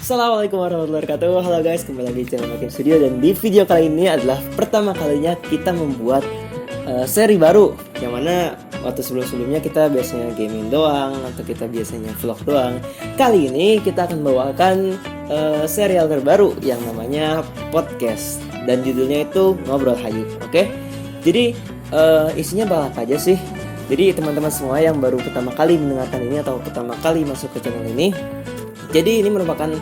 Assalamualaikum warahmatullahi wabarakatuh. Halo guys, kembali lagi di channel Makin Studio. Dan di video kali ini adalah pertama kalinya kita membuat seri baru, yang mana waktu sebelum-sebelumnya kita biasanya gaming doang, atau kita biasanya vlog doang. Kali ini kita akan membawakan serial terbaru yang namanya podcast, dan judulnya itu Ngobrol Hayu. Oke? Jadi isinya bakal apa aja sih? Jadi teman-teman semua yang baru pertama kali mendengarkan ini atau pertama kali masuk ke channel ini, jadi ini merupakan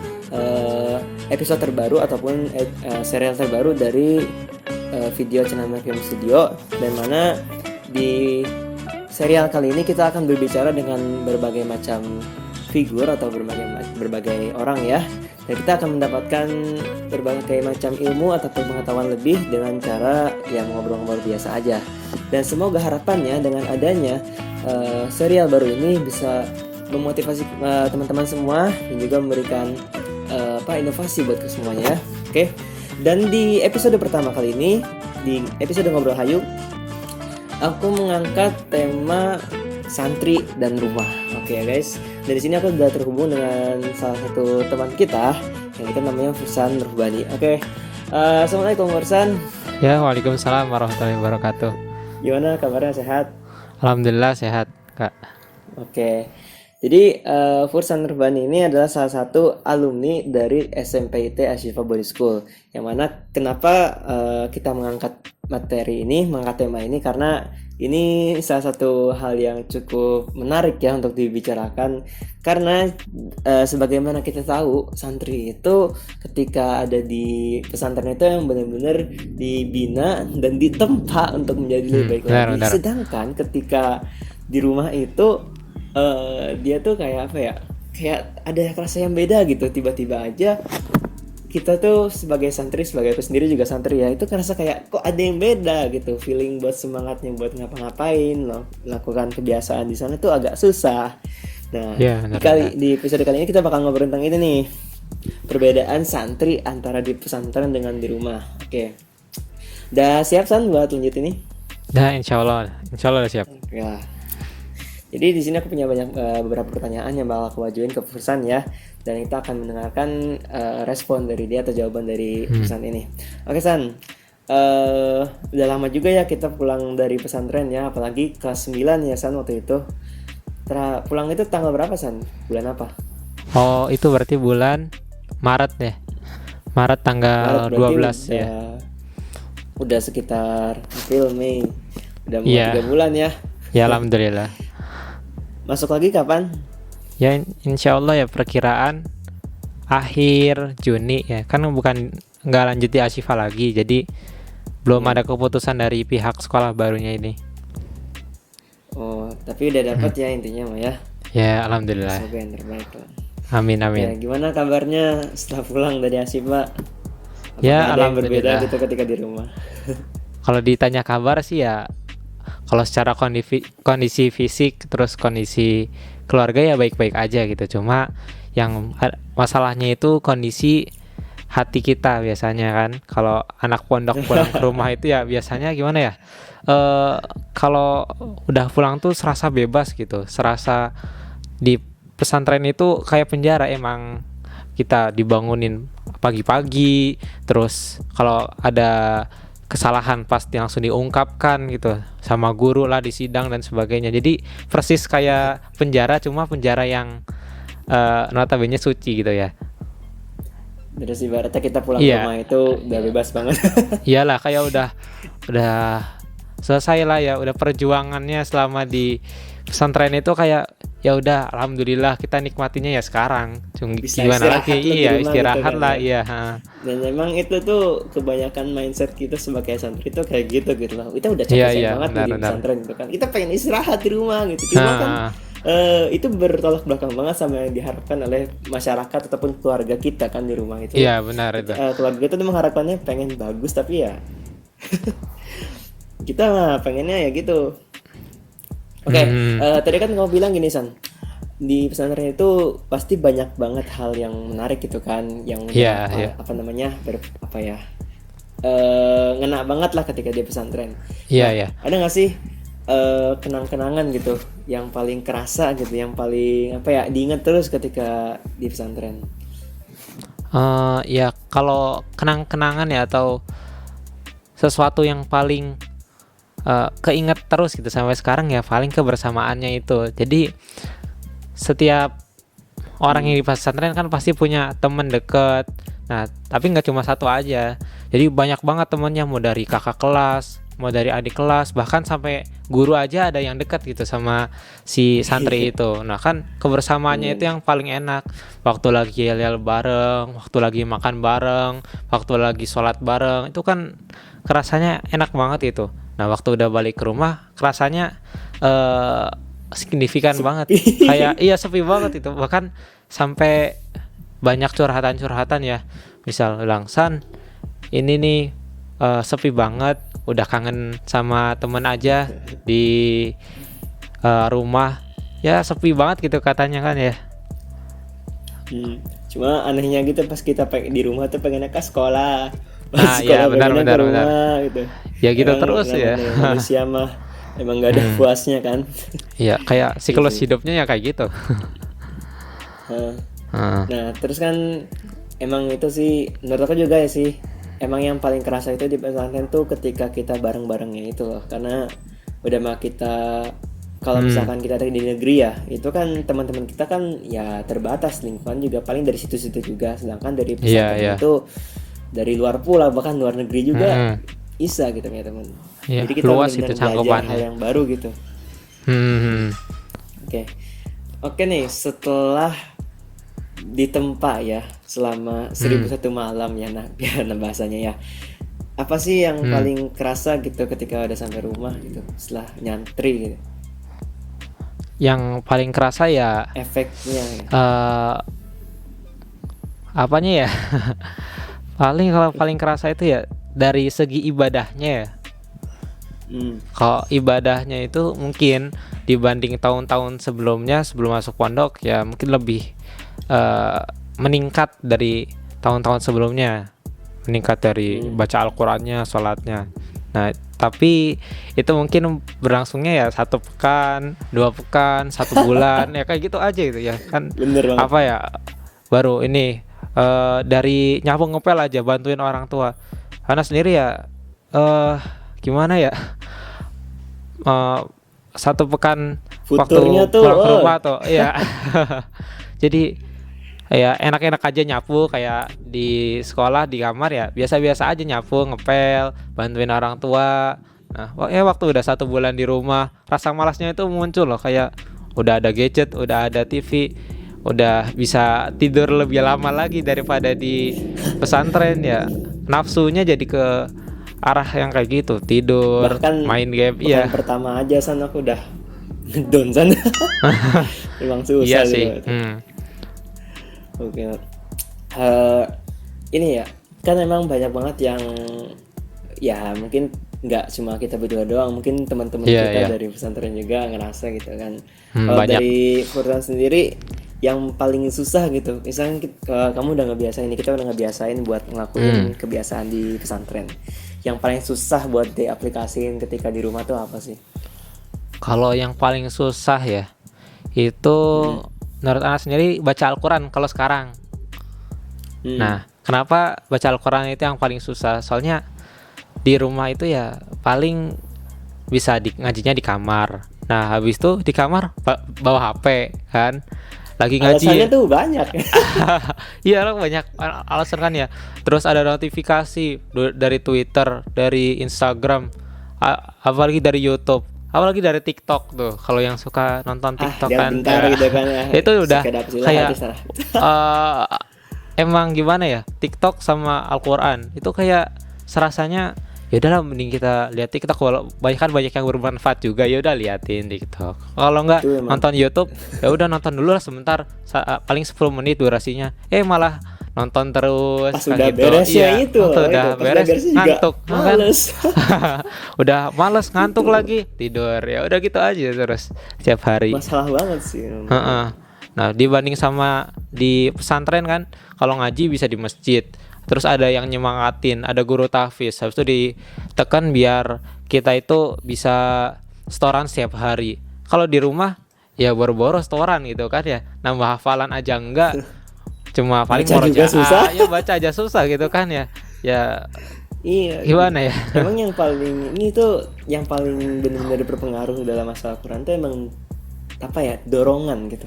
episode terbaru ataupun serial terbaru dari video channel Makin Studio, dan mana di serial kali ini kita akan berbicara dengan berbagai macam figur atau berbagai orang ya, dan kita akan mendapatkan berbagai macam ilmu ataupun pengetahuan lebih dengan cara yang ngobrol-ngobrol biasa aja. Dan semoga harapannya dengan adanya serial baru ini bisa memotivasi teman-teman semua dan juga memberikan inovasi buat semuanya. Oke. Dan di episode pertama kali ini, di episode Ngobrol Hayu, aku mengangkat tema santri dan rumah. Oke ya guys. Dari sini aku sudah terhubung dengan salah satu teman kita yang kita namanya Fursan Ruhbani. Oke. Assalamualaikum Fursan. Ya, waalaikumsalam warahmatullahi wabarakatuh. Gimana kabarnya, sehat? Alhamdulillah sehat, Kak. Oke. Jadi Fursan Ruhbani ini adalah salah satu alumni dari SMPIT Ashifa Body School. Yang mana kenapa kita mengangkat tema ini, karena ini salah satu hal yang cukup menarik ya untuk dibicarakan. Karena sebagaimana kita tahu, santri itu ketika ada di pesantren itu yang benar-benar dibina dan ditempa untuk menjadi lebih baik lagi. Benar. Sedangkan ketika di rumah itu dia tuh kayak apa ya, kayak ada rasa yang beda gitu. Tiba-tiba aja kita tuh sebagai santri, sebagai aku sendiri juga santri ya, itu ngerasa kayak kok ada yang beda gitu, feeling buat semangatnya buat ngapa-ngapain loh, melakukan kebiasaan di sana tuh agak susah. Nah Ya, di episode kali ini kita bakal ngobrol tentang ini nih, perbedaan santri antara di pesantren dengan di rumah. Oke, udah siap San buat lanjut ini? Nah, insya Allah udah siap. Ya. Jadi di sini aku punya beberapa pertanyaan yang bakal aku ajuin ke Fursan ya, dan kita akan mendengarkan respon dari dia atau jawaban dari Fursan ini. Oke San, udah lama juga ya kita pulang dari pesantren ya, apalagi kelas 9 ya San waktu itu. Pulang itu tanggal berapa San? Bulan apa? Oh, itu berarti bulan Maret ya. Maret tanggal 12 ya. Udah sekitar April, Mei. Udah mau 3 bulan ya. Ya, alhamdulillah. Masuk lagi kapan? Ya, insya Allah ya perkiraan akhir Juni ya. Kan nggak lanjut di Ashifa lagi, jadi belum ada keputusan dari pihak sekolah barunya ini. Oh, tapi udah dapat ya intinya mah ya. Ya, alhamdulillah. Semoga yang terbaik lah. Amin. Ya, gimana kabarnya setelah pulang dari Ashifa? Ya, ada yang berbeda alhamdulillah gitu ketika di rumah? Kalau ditanya kabar sih ya, kalau secara kondisi fisik terus kondisi keluarga ya baik-baik aja gitu. Cuma yang masalahnya itu kondisi hati kita biasanya kan. Kalau anak pondok pulang ke rumah itu ya biasanya gimana ya? Kalau udah pulang tuh serasa bebas gitu. Serasa di pesantren itu kayak penjara, emang kita dibangunin pagi-pagi, terus kalau ada kesalahan pasti langsung diungkapkan gitu sama guru lah di sidang dan sebagainya. Jadi persis kayak penjara, cuma penjara yang notabene suci gitu ya. Terus ibaratnya kita pulang ke rumah itu udah bebas banget. Iyalah, kayak udah selesai lah ya, udah perjuangannya selama di pesantren itu kayak ya udah, alhamdulillah kita nikmatinya ya sekarang. Bisa gimana lagi? Iya, istirahat gitu lah, kan, iya. Dan memang itu tuh kebanyakan mindset kita sebagai santri itu kayak gitu loh. Kita udah capek banget di pesantren gitu kan. Kita pengen istirahat di rumah gitu. Cuma kan itu bertolak belakang banget sama yang diharapkan oleh masyarakat ataupun keluarga kita kan di rumah itu. Iya, benar itu. Keluarga kita tuh mengharapkannya pengen bagus, tapi ya kita mah pengennya ya gitu. Oke, tadi kan kamu bilang gini San, di pesantren itu pasti banyak banget hal yang menarik gitu kan, yang ngena banget lah ketika di pesantren. Iya. Ada nggak sih kenang-kenangan gitu yang paling kerasa gitu, yang paling diingat terus ketika di pesantren? Ya kalau kenang-kenangan ya atau sesuatu yang paling keinget terus gitu sampai sekarang ya paling kebersamaannya itu. Jadi setiap orang yang di pesantren kan pasti punya temen deket. Nah, tapi nggak cuma satu aja. Jadi banyak banget temennya, mau dari kakak kelas, mau dari adik kelas, bahkan sampai guru aja ada yang dekat gitu sama si santri itu. Nah, kan kebersamaannya itu yang paling enak. Waktu lagi yel-yel bareng, waktu lagi makan bareng, waktu lagi sholat bareng, itu kan kerasanya enak banget itu. Nah, waktu udah balik ke rumah, kerasanya signifikan banget. Kayak iya sepi banget itu. Bahkan sampai banyak curhatan-curhatan ya. Misal bilang, "San, ini nih sepi banget, udah kangen sama temen aja di rumah." Ya sepi banget gitu katanya kan ya. Cuma anehnya gitu pas kita di rumah tuh pengennya ke sekolah. Pas Nah, ya sekolah pengennya benar ke benar. rumah gitu. Ya gitu Emang terus ya. namanya manusia mah emang gak ada puasnya kan. Iya, kayak siklus Gitu. hidupnya ya kayak gitu. Nah, Heeh. nah, terus kan emang itu sih menurut aku juga ya sih. Emang yang paling kerasa itu di pesantren tuh ketika kita bareng-barengnya itu loh. Karena udah mah kita kalau misalkan kita di negeri ya, itu kan teman-teman kita kan ya terbatas, lingkungan juga paling dari situ-situ juga. Sedangkan dari Iya, pesantren iya. itu dari luar pula, bahkan luar negeri juga Mm-mm. bisa gitu ya teman. Iya, Jadi kita luas benar-benar itu belajar hal cangkupannya. yang baru gitu. Hmm. Oke. Oke nih, setelah ditempa ya selama 1001 malam ya, nah, ya nah bahasanya ya. Apa sih yang paling kerasa gitu ketika udah sampai rumah gitu setelah nyantri gitu? Yang paling kerasa ya Efeknya ya. apanya ya? Kalau paling kerasa itu ya dari segi ibadahnya ya. Kalau ibadahnya itu mungkin dibanding tahun-tahun sebelumnya sebelum masuk pondok ya mungkin lebih meningkat dari tahun-tahun sebelumnya, meningkat dari baca Al-Qurannya, sholatnya. Nah, tapi itu mungkin berlangsungnya ya 1 pekan, 2 pekan, 1 bulan, ya kayak gitu aja gitu ya kan. Bener banget. Apa ya, baru ini dari nyapu ngepel aja bantuin orang tua. Karena sendiri ya gimana ya, 1 pekan Futurnya waktu tuh, pulang ke rumah tuh ya. Jadi ya enak-enak aja nyapu, kayak di sekolah di kamar ya biasa-biasa aja nyapu ngepel bantuin orang tua. Nah waktu udah 1 bulan di rumah rasa malasnya itu muncul loh, kayak udah ada gadget, udah ada TV, udah bisa tidur lebih lama lagi daripada di pesantren ya, nafsunya jadi ke arah yang kayak gitu, tidur, Bahkan main game. pekan Iya. pertama aja san aku udah down san. Emang susah Iya gitu. sih. Oke. Ini ya kan emang banyak banget yang ya mungkin nggak cuma kita berdua doang, mungkin teman-teman Iya, kita iya. dari pesantren juga ngerasa gitu kan. Kalau Banyak. dari Furtan sendiri yang paling susah gitu, misalnya kamu udah ngebiasain nih, kita udah ngebiasain buat ngelakuin kebiasaan di pesantren, yang paling susah buat diaplikasiin ketika di rumah tuh apa sih? Kalau yang paling susah ya itu menurut anak sendiri baca Al-Quran kalau sekarang. Nah, kenapa baca Al-Quran itu yang paling susah? Soalnya di rumah itu ya paling bisa ngajinya di kamar. Nah, habis itu di kamar bawa HP kan. Lagi ngaji. Alasannya tuh banyak. Iya lah, banyak alasan kan ya. Terus ada notifikasi dari Twitter, dari Instagram, apalagi dari YouTube, apalagi dari TikTok tuh. Kalau yang suka nonton TikTok Dia kan, bentar ya, gitu kan ya. itu udah Sekedap silah kayak hati salah. emang gimana ya, TikTok sama Al-Quran itu kayak serasanya ya udahlah mending kita lihat TikTok, kalau banyak yang bermanfaat juga ya udah liatin TikTok. Kalau nggak Itu emang. nonton YouTube ya udah nonton dulu lah sebentar, paling 10 menit durasinya, malah nonton terus. Pas kayak udah gitu. beresnya Iya, itu, udah pas beres beresnya juga ngantuk kan? males. Udah males ngantuk lagi tidur, ya udah gitu aja terus setiap hari. Masalah banget sih. Heeh. Nah, dibanding sama di pesantren kan, kalau ngaji bisa di masjid. Terus ada yang nyemangatin, ada guru tahfiz. Habis itu ditekan biar kita itu bisa setoran setiap hari. Kalau di rumah ya boro-boro setoran gitu kan ya. Nambah hafalan aja enggak. cuma paling Baca juga susah. ya baca aja susah gitu kan ya. Ya Iya. gimana ya? Emang yang paling ini tuh yang paling benar-benar berpengaruh dalam masalah Quran tuh emang apa ya, dorongan gitu.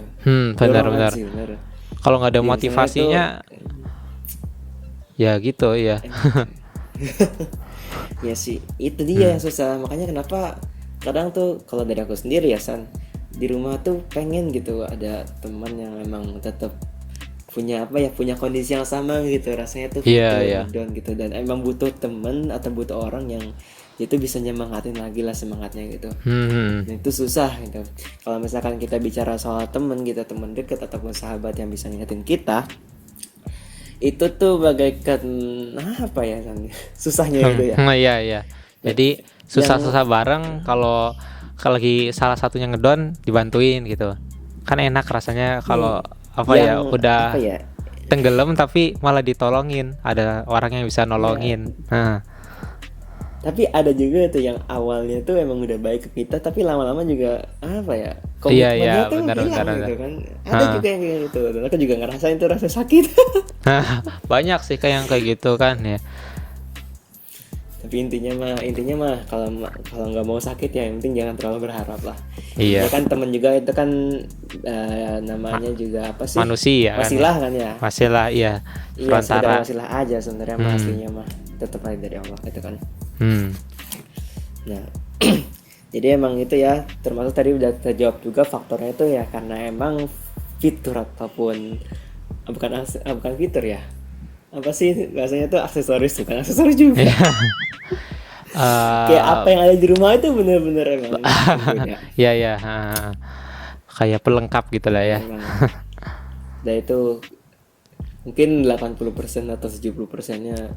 Benar-benar. Dorongan sih, benar. Kalau nggak ada Biasanya motivasinya ya gitu ya. Ya sih, itu dia yang susah. Makanya kenapa kadang tuh kalau dari aku sendiri ya San, di rumah tuh pengen gitu ada teman yang emang tetap punya apa ya, punya kondisi yang sama gitu, rasanya tuh Iya, iya. down gitu, dan emang butuh temen atau butuh orang yang itu bisa nyemangatin lagi lah semangatnya gitu. Hmm. Nah, itu susah gitu. Kalau misalkan kita bicara soal temen kita, temen deket ataupun sahabat yang bisa ngingetin kita, itu tuh bagaikan apa ya San? Susahnya itu ya. Iya, iya. Jadi susah-susah bareng, kalau lagi salah satunya ngedon dibantuin gitu. Kan enak rasanya kalau apa ya, Yang udah apa ya, tenggelam tapi malah ditolongin, ada orang yang bisa nolongin. Nah, tapi ada juga tuh yang awalnya tuh emang udah baik ke kita, tapi lama-lama juga apa ya, Iya, komitmennya iya, tuh benar, hilang benar, gitu benar. kan. Ada juga yang kayak gitu, dan aku juga ngerasain tuh rasa sakit. banyak sih kayak yang kayak gitu kan ya. Tapi intinya mah kalau nggak mau sakit ya yang penting jangan terlalu berharap lah. Iya. Ya kan temen juga itu kan namanya juga apa sih, Manusia kan wasilah ya. kan ya. Wasilah, iya. Iya, sekedar Perantara. wasilah aja sebenarnya, mah aslinya mah tetap aja dari Allah gitu kan. Nah, jadi emang itu ya, termasuk tadi udah terjawab juga faktornya itu ya karena emang fitur ataupun bukan fitur ya. Apa sih bahasanya tuh, aksesoris, bukan aksesoris juga. Kayak apa yang ada di rumah itu bener-bener emang beda. Iya, iya. Kayak pelengkap gitu lah ya. Emang. Dan itu mungkin 80% atau 70%-nya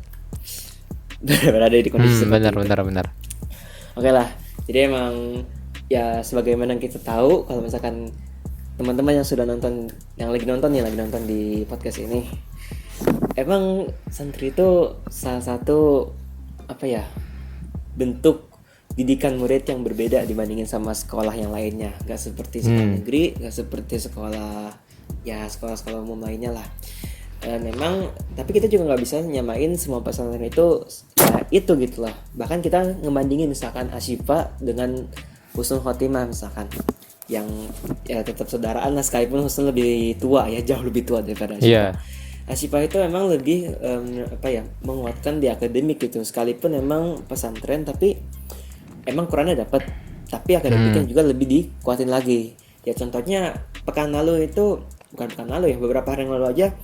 berada di kondisi seperti itu. Benar. Oke lah, jadi emang ya sebagaimana yang kita tahu, kalau misalkan teman-teman yang sudah nonton, yang lagi nonton di podcast ini, emang santri itu salah satu apa ya, bentuk didikan murid yang berbeda dibandingin sama sekolah yang lainnya. Gak seperti sekolah negeri, gak seperti sekolah-sekolah umum lainnya lah. Memang, tapi kita juga nggak bisa nyamain semua pesantren itu ya itu gitu lah. Bahkan kita ngebandingin misalkan Asyifa dengan Husnul Khotimah misalkan, yang ya tetap saudaraan lah, sekalipun Husnul lebih tua ya, jauh lebih tua daripada Asyifa. Iya. Asyifa itu memang lebih menguatkan di akademik gitu, sekalipun memang pesantren tapi emang Qurannya dapat, tapi akademiknya juga lebih dikuatin lagi. Ya contohnya pekan lalu itu, beberapa hari yang lalu aja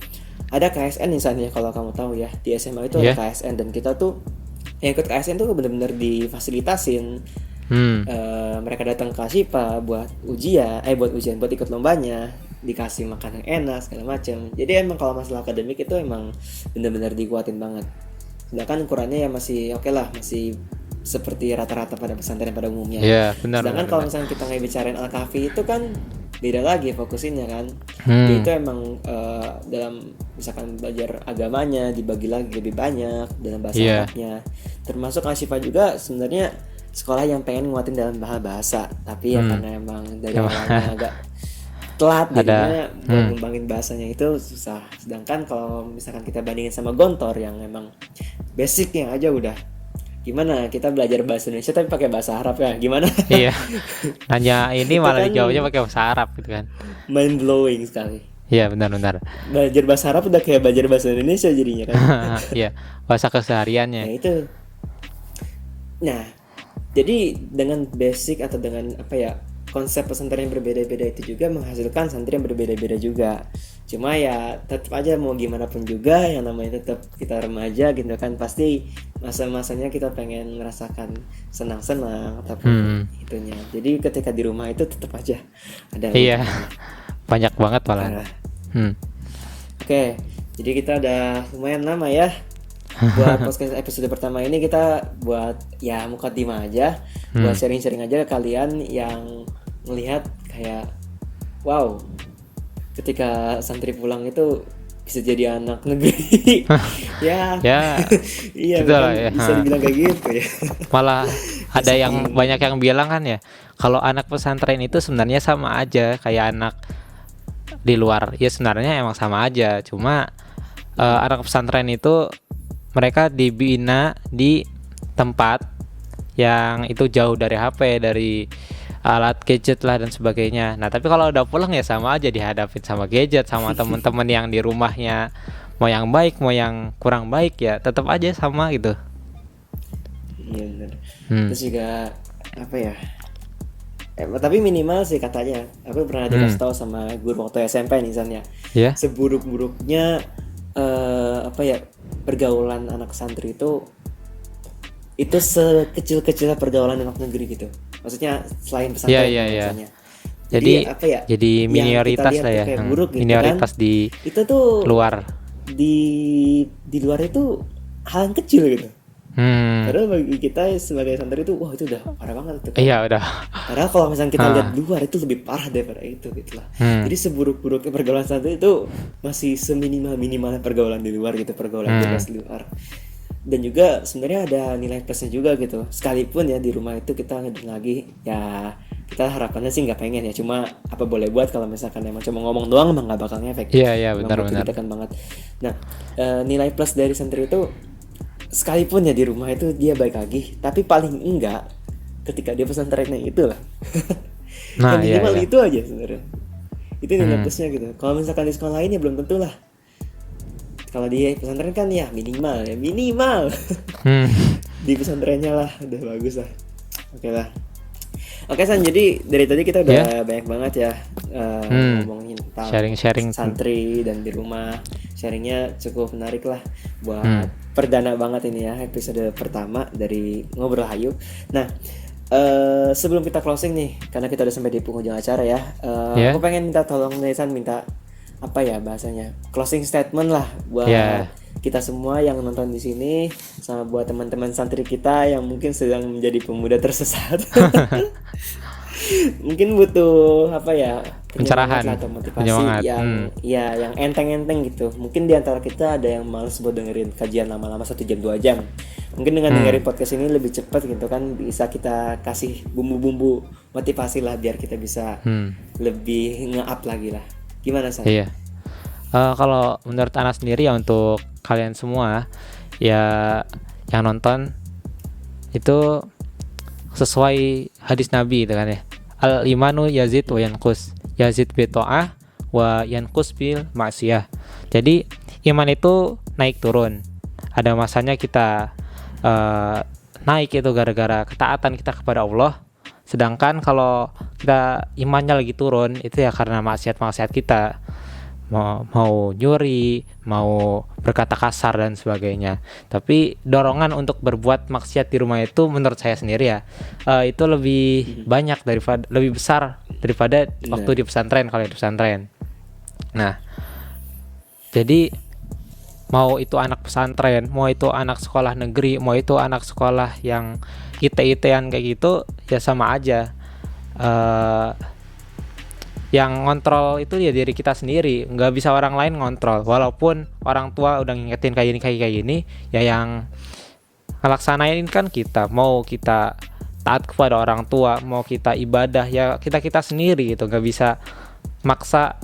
ada KSN misalnya, kalau kamu tahu ya, di SMA itu ada KSN, dan kita tuh yang ikut KSN tuh benar-benar difasilitasin. Mereka datang ke Asyifa buat ikut lombanya, dikasih makan yang enak segala macam. Jadi emang kalau masalah akademik itu emang benar-benar dikuatin banget. Sedangkan Qurannya ya masih oke lah, masih seperti rata-rata pada pesantren pada umumnya. Iya, benar. Sedangkan kalau misalnya kita ngebicarain Al-Kahfi itu kan beda lagi fokusinnya kan. Jadi itu emang dalam misalkan belajar agamanya dibagi lagi lebih banyak dalam bahasa Arabnya. Termasuk Asyifa juga sebenarnya sekolah yang pengen nguatin dalam bahasa, tapi ya karena emang dari awalnya agak telat jadinya mau ngembangin bahasanya itu susah. Sedangkan kalau misalkan kita bandingin sama Gontor yang emang basicnya aja udah, gimana kita belajar bahasa Indonesia tapi pakai bahasa Arab ya, gimana? Iya. Nanya ini malah dijawabnya pakai bahasa Arab gitu kan. Mind blowing sekali. Iya, benar. Belajar bahasa Arab udah kayak belajar bahasa Indonesia jadinya kan. Iya, bahasa kesehariannya. Nah itu. Nah, jadi dengan basic atau dengan apa ya, konsep pesantren yang berbeda-beda itu juga menghasilkan santri yang berbeda-beda juga. Cuma ya tetap aja mau gimana pun juga, yang namanya tetap kita remaja gitu kan, pasti masa-masanya kita pengen merasakan senang-senang ataupun itunya. Jadi ketika di rumah itu tetap aja ada. Iya. Banyak banget malah. Oke, jadi kita udah lumayan lama ya. Buat podcast episode pertama ini kita buat ya mukadimah aja, buat sharing-sharing aja ke kalian yang melihat kayak wow, ketika santri pulang itu bisa jadi anak negeri. ya iya lah, kan, ya. Bisa dibilang kayak gitu ya. Malah ada yang banyak yang bilang kan ya, kalau anak pesantren itu sebenarnya sama aja kayak anak di luar. Ya sebenarnya emang sama aja, cuma anak pesantren itu mereka dibina di tempat yang itu jauh dari HP, dari alat gadget lah dan sebagainya. Nah tapi kalau udah pulang ya sama aja dihadapin sama gadget, sama teman-teman yang di rumahnya, mau yang baik mau yang kurang baik ya tetap aja sama gitu. Iya benar. Terus juga apa ya? Tapi minimal sih katanya, aku pernah dikasih tahu sama guru waktu SMP nih misalnya. Ya. Seburuk-buruknya apa ya, pergaulan anak santri itu sekecil-kecilnya pergaulan anak negeri gitu. Maksudnya selain pesantren misalnya. Jadi apa ya? Jadi minoritas lah ya. Buruk gitu minoritas kan, di itu tuh luar. Di luar itu hal yang kecil gitu. Padahal bagi kita sebagai santri itu wah itu udah parah banget tuh. Iya udah. Padahal kalau misalnya kita lihat di luar itu lebih parah daripada itu gitu lah. Jadi seburuk-buruknya pergaulan santri itu masih seminimal-minimalnya pergaulan di luar gitu, pergaulan bebas di luar. Dan juga sebenarnya ada nilai plusnya juga gitu. Sekalipun ya di rumah itu kita ngedeng lagi, ya kita harapannya sih nggak pengen ya. Cuma apa boleh buat kalau misalkan emang cuma ngomong doang emang nggak bakal ngefek. Iya benar-benar. Banget. Nah nilai plus dari santri itu sekalipun ya di rumah itu dia baik lagi, tapi paling enggak ketika dia pesantrennya itu lah. Nah, minimal itu aja sebenarnya. Itu nilai plusnya gitu. Kalau misalkan di sekolah lain ya belum tentu lah. Kalau di pesantren kan ya minimal. Di pesantrennya lah udah bagus lah. Oke lah. Oke San, jadi dari tadi kita udah banyak banget ya ngomongin tentang sharing santri dan di rumah. Sharingnya cukup menarik lah buat perdana banget ini ya, episode pertama dari Ngobrol Hayu. Nah sebelum kita closing nih, karena kita udah sampai di penghujung acara ya, aku pengen minta tolong nih San, minta apa ya bahasanya, closing statement lah buat kita semua yang nonton di sini, sama buat teman-teman santri kita yang mungkin sedang menjadi pemuda tersesat. Mungkin butuh apa ya, pencerahan atau motivasi yang enteng-enteng gitu. Mungkin di antara kita ada yang malas buat dengerin kajian lama-lama 1 jam 2 jam. Mungkin dengan dengerin podcast ini lebih cepat gitu kan, bisa kita kasih bumbu-bumbu motivasi lah biar kita bisa lebih nge-up lagi lah. Gimana San? Iya. Kalau menurut Ana sendiri ya, untuk kalian semua ya yang nonton itu sesuai hadis Nabi itu kan ya. Al imanu yazid wa yanqus. Yazid bi ta'ah wa yanqus bil ma'siyah. Jadi iman itu naik turun. Ada masanya kita naik itu gara-gara ketaatan kita kepada Allah. Sedangkan kalau kita imannya lagi turun itu ya karena maksiat-maksiat kita. Mau nyuri, mau berkata kasar dan sebagainya. Tapi dorongan untuk berbuat maksiat di rumah itu menurut saya sendiri ya, itu lebih banyak lebih besar daripada waktu di pesantren, kalau di pesantren. Nah, jadi mau itu anak pesantren, mau itu anak sekolah negeri, mau itu anak sekolah yang IT-ITan kayak gitu, ya sama aja. Yang ngontrol itu ya diri kita sendiri, nggak bisa orang lain ngontrol. Walaupun orang tua udah ngingetin kayak gini, ya yang ngelaksanain kan kita. Mau kita taat kepada orang tua, mau kita ibadah, ya kita sendiri gitu. Nggak bisa maksa,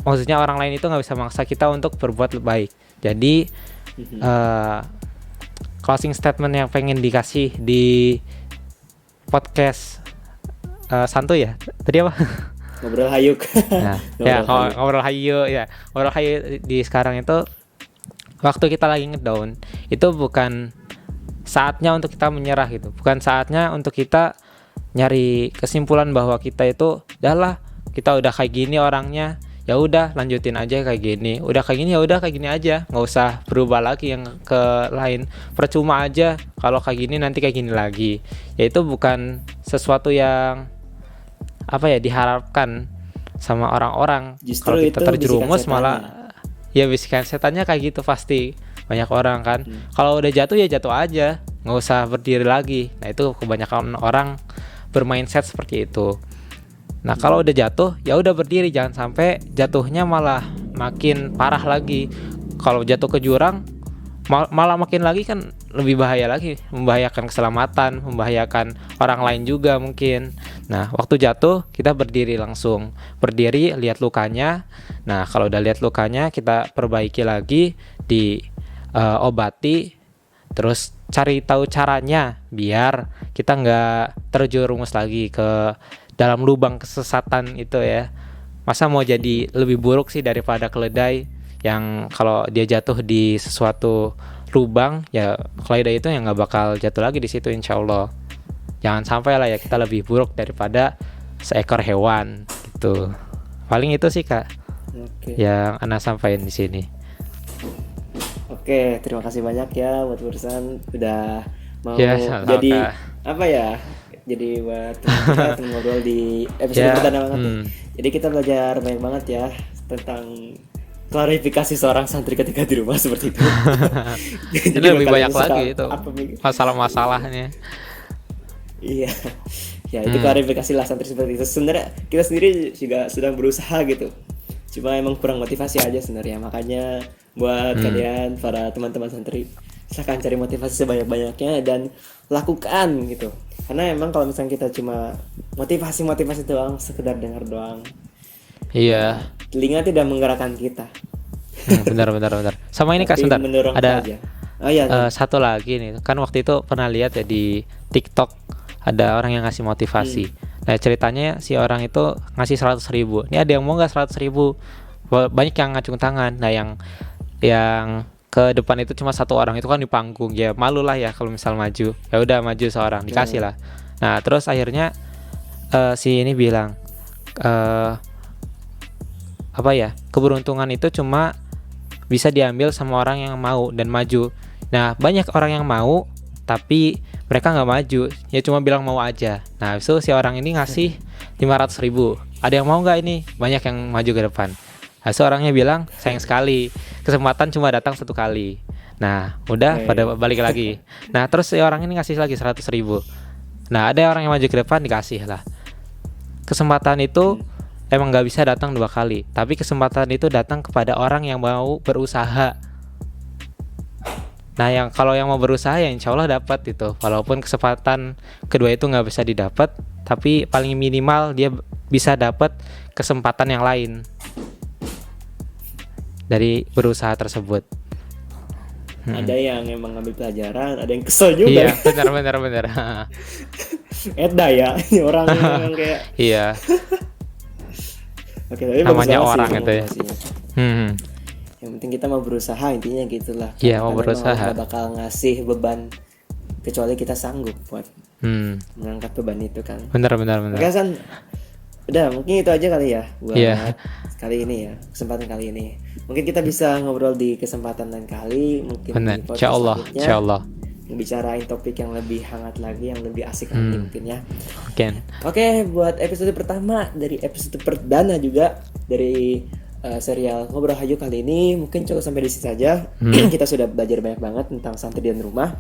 maksudnya orang lain itu nggak bisa maksa kita untuk berbuat lebih baik. Jadi closing statement yang pengen dikasih di podcast santuy ya tadi apa? Ngobrol Hayuk. Nah, ngobrol hayu ya. Ngobrol hayu di sekarang itu, waktu kita lagi ngedown, itu bukan saatnya untuk kita menyerah gitu. Bukan saatnya untuk kita nyari kesimpulan bahwa kita itu udahlah, kita udah kayak gini orangnya, ya udah lanjutin aja kayak gini. Udah kayak gini ya udah kayak gini aja. Enggak usah berubah lagi yang ke lain. Percuma aja kalau kayak gini nanti kayak gini lagi. Ya itu bukan sesuatu yang apa ya diharapkan sama orang-orang. Kalau kita terjerumus malah ya bisikan setannya kayak gitu pasti banyak orang kan. Kalau udah jatuh ya jatuh aja, nggak usah berdiri lagi. Nah itu kebanyakan orang bermindset seperti itu. Nah kalau udah jatuh ya udah berdiri, jangan sampai jatuhnya malah makin parah lagi. Kalau jatuh ke jurang malah makin lagi kan lebih bahaya lagi, membahayakan keselamatan, membahayakan orang lain juga mungkin. Nah, waktu jatuh kita berdiri langsung, berdiri lihat lukanya. Nah, kalau udah lihat lukanya kita perbaiki lagi, diobati, terus cari tahu caranya biar kita nggak terjerumus lagi ke dalam lubang kesesatan itu ya. Masa mau jadi lebih buruk sih daripada keledai yang kalau dia jatuh di sesuatu lubang ya, keledai itu yang nggak bakal jatuh lagi di situ insya Allah. Jangan sampai lah ya kita lebih buruk daripada seekor hewan gitu. Paling itu sih Kak yang Ana sampaikan di sini. Oke, terima kasih banyak ya buat Bursan udah mau Ya, sama-sama, jadi Kak. apa ya? Jadi buat kita ngobrol di episode pertama banget. Jadi kita belajar banyak banget ya tentang klarifikasi seorang santri ketika di rumah seperti itu. Ini lebih banyak lagi itu masalah-masalahnya. Iya, ya itu klarifikasi lah santri seperti itu. Sebenarnya kita sendiri juga sedang berusaha gitu. Cuma emang kurang motivasi aja sebenarnya. Makanya buat kalian para teman-teman santri, silahkan cari motivasi sebanyak-banyaknya dan lakukan gitu. Karena emang kalau misalnya kita cuma motivasi doang, sekedar dengar doang, Iya. telinga tidak menggerakkan kita. Benar. Sama ini Kak, Tapi sebentar. mendorong Ada aja. Oh iya, satu lagi nih. Kan waktu itu pernah lihat ya di TikTok ada orang yang ngasih motivasi. Nah ceritanya si orang itu ngasih 100.000. Ini ada yang mau nggak 100.000? Banyak yang ngacung tangan. Nah yang ke depan itu cuma satu orang, itu kan di panggung ya, malu lah ya kalau misal maju. Ya udah maju seorang, dikasih lah. Nah terus akhirnya si ini bilang apa ya, keberuntungan itu cuma bisa diambil sama orang yang mau dan maju. Nah banyak orang yang mau tapi mereka nggak maju, ya cuma bilang mau aja. Nah itu si orang ini ngasih 500.000. Ada yang mau nggak ini? Banyak yang maju ke depan. Nah orangnya bilang sayang sekali, kesempatan cuma datang satu kali. Nah udah pada balik lagi. Nah terus si orang ini ngasih lagi 100.000. Nah ada orang yang maju ke depan, dikasih lah. Kesempatan itu emang nggak bisa datang dua kali, tapi kesempatan itu datang kepada orang yang mau berusaha. Nah kalau yang mau berusaha ya insya Allah dapat itu. Walaupun kesempatan kedua itu nggak bisa didapat, tapi paling minimal dia bisa dapat kesempatan yang lain dari berusaha tersebut. Ada yang emang ngambil pelajaran, ada yang kesel juga. Iya, benar. Eda ya, ini orang yang kayak. Iya. Oke, tapi Namanya bagus orang sih itu ya. Yang penting kita mau berusaha, intinya gitulah. Iya, mau Karena berusaha. memang nggak bakal ngasih beban kecuali kita sanggup buat mengangkat beban itu kan. Benar. Oke San, udah mungkin itu aja kali ya buat kali ini ya, kesempatan kali ini. Mungkin kita bisa ngobrol di kesempatan lain kali, mungkin Benar. di podcast selanjutnya. Insya Allah. Bicarain topik yang lebih hangat lagi, yang lebih asik lagi mungkin ya. Oke, buat episode pertama dari episode perdana juga dari serial Ngobrol Hayu kali ini mungkin cukup sampai di sini saja. Kita sudah belajar banyak banget tentang santri dan rumah.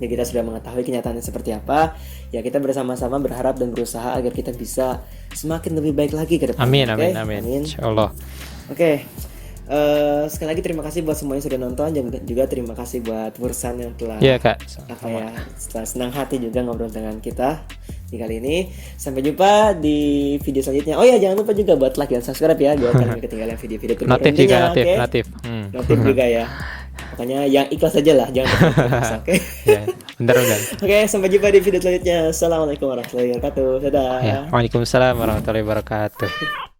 Ya kita sudah mengetahui kenyataannya seperti apa. Ya kita bersama-sama berharap dan berusaha agar kita bisa semakin lebih baik lagi ke depan. Amin. Insya Allah. Oke. Sekali lagi terima kasih buat semuanya sudah nonton, dan juga terima kasih buat Bursan yang telah setelah senang hati juga ngobrol dengan kita di kali ini. Sampai jumpa di video selanjutnya. Oh ya, jangan lupa juga buat like dan subscribe ya, biar kalian ketinggalan video-video terbaru. Notif juga ya. Makanya yang ikhlas aja lah, jangan terus. Oke. Benar. Oke, sampai jumpa di video selanjutnya. Assalamualaikum warahmatullahi wabarakatuh. Dadah. Waalaikumsalam warahmatullahi wabarakatuh.